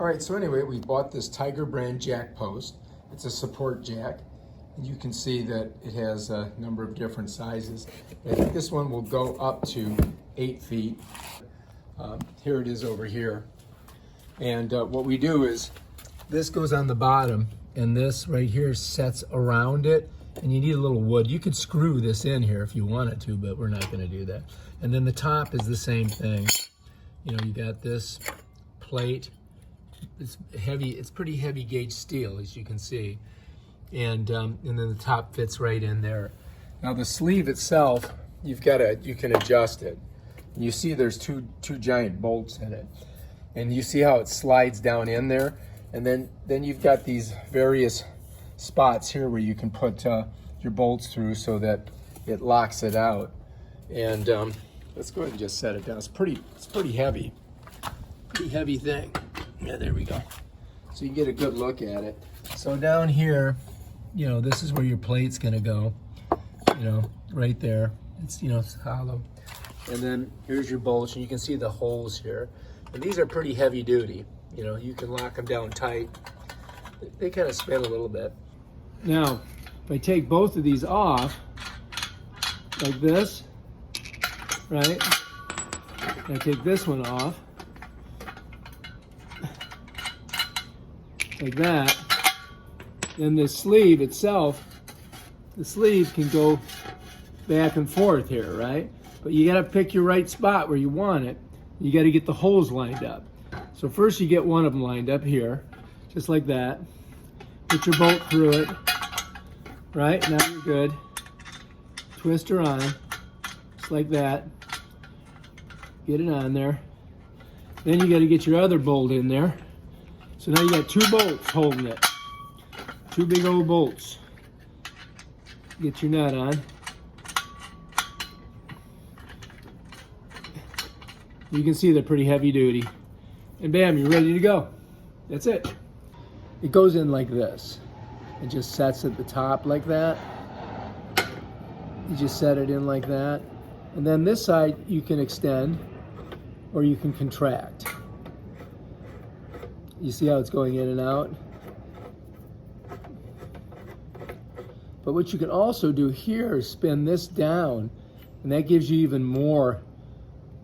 All right, so anyway, we bought this Tiger brand jack post. It's a support jack. And you can see that it has a number of different sizes. I think this one will go up to 8 feet. Here it is over here. And what we do is, this goes on the bottom, and this right here sets around it, and you need a little wood. You could screw this in here if you wanted to, but we're not gonna do that. And then the top is the same thing. You know, you got this plate. It's heavy, it's pretty heavy gauge steel, as you can see. And then the top fits right in there. Now the sleeve itself, you can adjust it. You see there's two giant bolts in it. And you see how it slides down in there? And then you've got these various spots here where you can put your bolts through so that it locks it out. And let's go ahead and just set it down. It's pretty heavy. Pretty heavy thing. Yeah, there we go. So you can get a good look at it. So down here, you know, this is where your plate's gonna go. You know, right there. It's, you know, it's hollow. And then here's your bolts, and you can see the holes here. And these are pretty heavy duty. You know, you can lock them down tight. They kind of spin a little bit. Now, if I take both of these off, like this, right? And I take this one off, like that, then the sleeve itself, the sleeve can go back and forth here, right? But you gotta pick your right spot where you want it. You gotta get the holes lined up. So first you get one of them lined up here, just like that. Put your bolt through it, right? Now you're good. Twist her on, just like that. Get it on there. Then you gotta get your other bolt in there. So now you got two bolts holding it. Two big old bolts. Get your nut on. You can see they're pretty heavy duty. And bam, you're ready to go. That's it. It goes in like this. It just sets at the top like that. You just set it in like that. And then this side you can extend or you can contract. You see how it's going in and out? But what you can also do here is spin this down, and that gives you even more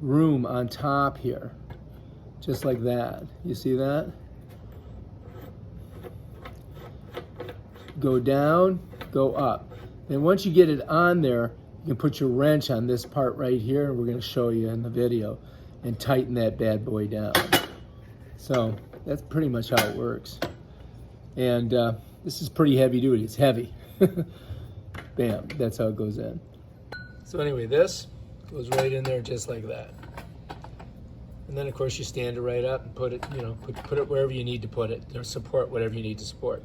room on top here. Just like that. You see that? Go down, go up. And once you get it on there, you can put your wrench on this part right here, and we're going to show you in the video, and tighten that bad boy down. So that's pretty much how it works. And this is pretty heavy duty. It's heavy. Bam, that's how it goes in. So anyway, this goes right in there just like that. And then of course you stand it right up and put it, you know, put it wherever you need to put it, or support whatever you need to support.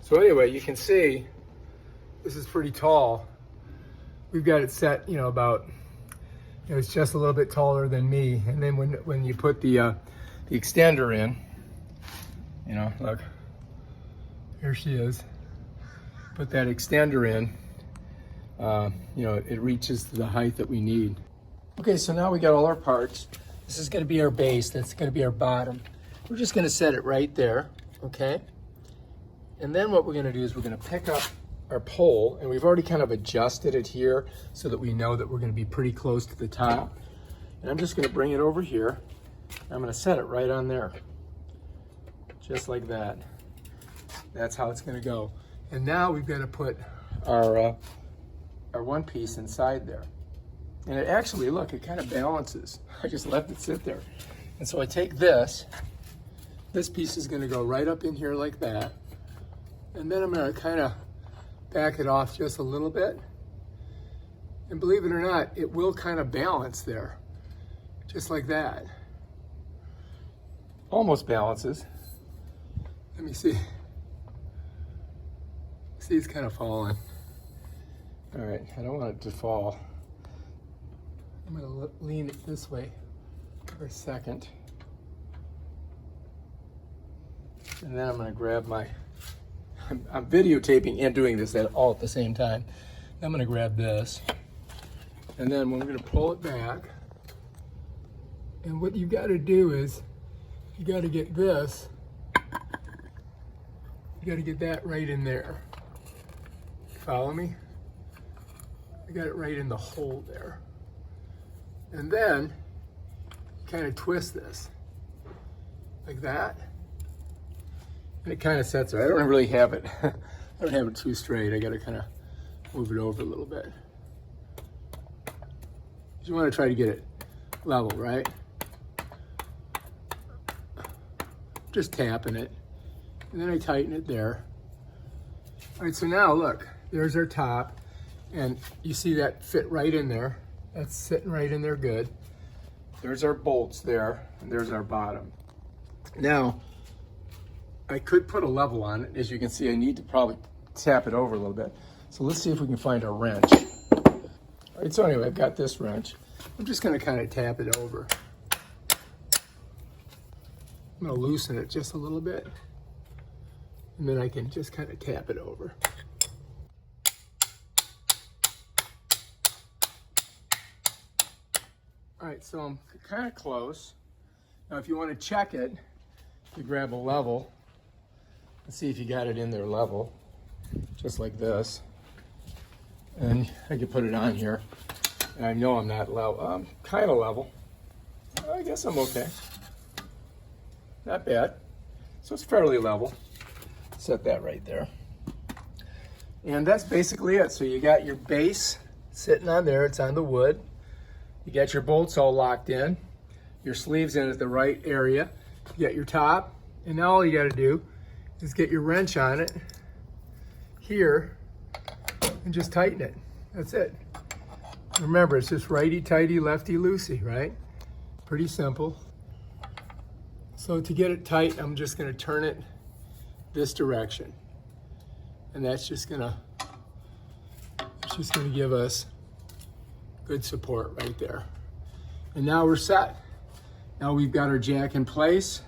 So anyway, you can see this is pretty tall. We've got it set, you know, about, you know, it's just a little bit taller than me. And then when you put the extender in, you know, look, here she is. Put that extender in, you know, it reaches to the height that we need. Okay, so now we got all our parts. This is gonna be our base, that's gonna be our bottom. We're just gonna set it right there, okay? And then what we're gonna do is we're gonna pick up our pole, and we've already kind of adjusted it here so that we know that we're gonna be pretty close to the top. And I'm just gonna bring it over here. I'm gonna set it right on there, just like that. That's how it's gonna go. And now we've got to put our one piece inside there. And it actually, look, it kind of balances. I just left it sit there. And so I take this piece is going to go right up in here like that. And then I'm going to kind of back it off just a little bit. And believe it or not, it will kind of balance there, just like that. Almost balances. Let me see. See, it's kind of falling. All right, I don't want it to fall. I'm gonna lean it this way for a second. And then I'm gonna grab my, I'm videotaping and doing this all at the same time. I'm gonna grab this. And then we're gonna pull it back. And what you've gotta do is, you got to get this, you got to get that right in there. Follow me? I got it right in the hole there. And then kind of twist this like that. And it kind of sets it. I don't really have it. I don't have it too straight. I got to kind of move it over a little bit. You want to try to get it level, right? Just tapping it. And then I tighten it there. All right, so now look, there's our top. And you see that fit right in there. That's sitting right in there good. There's our bolts there, and there's our bottom. Now, I could put a level on it. As you can see, I need to probably tap it over a little bit. So let's see if we can find a wrench. All right, so anyway, I've got this wrench. I'm just gonna kind of tap it over. I'm gonna loosen it just a little bit. And then I can just kind of tap it over. All right, so I'm kind of close. Now, if you want to check it, you grab a level and see if you got it in there level, just like this. And I can put it on here. And I know I'm not level, kind of level. I guess I'm okay. Not bad. So it's fairly level. Set that right there. And that's basically it. So you got your base sitting on there. It's on the wood. You got your bolts all locked in, your sleeves in at the right area. You got your top, and now all you got to do is get your wrench on it here and just tighten it. That's it. Remember, it's just righty-tighty, lefty-loosey, right? Pretty simple. So to get it tight, I'm just going to turn it this direction, and that's just going to give us good support right there. And now we're set. Now we've got our jack in place.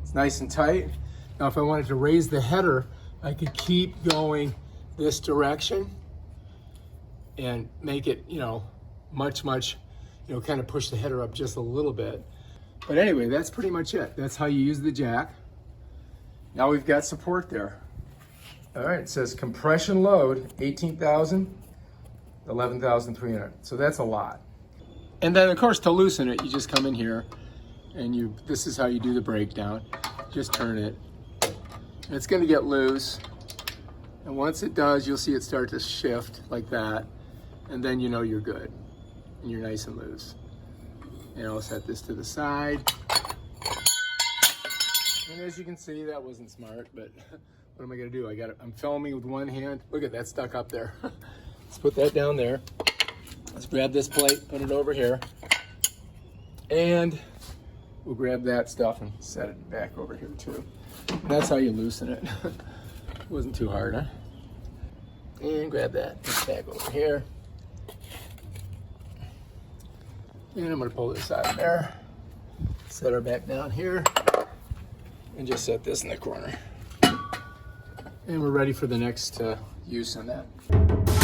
It's nice and tight. Now if I wanted to raise the header, I could keep going this direction and make it, much, kind of push the header up just a little bit. But anyway, that's pretty much it. That's how you use the jack. Now we've got support there. All right, it says compression load, 18,000. 11,300. So that's a lot. And then of course to loosen it, you just come in here and this is how you do the breakdown. Just turn it. And it's gonna get loose. And once it does, you'll see it start to shift like that. And then you know you're good. And you're nice and loose. And I'll set this to the side. And as you can see, that wasn't smart, but what am I gonna do? I'm filming with one hand. Look at that stuck up there. Let's put that down there. Let's grab this plate, put it over here. And we'll grab that stuff and set it back over here too. And that's how you loosen it. Wasn't too hard, huh? And grab that back over here. And I'm gonna pull this out of there. Set her back down here. And just set this in the corner. And we're ready for the next use on that.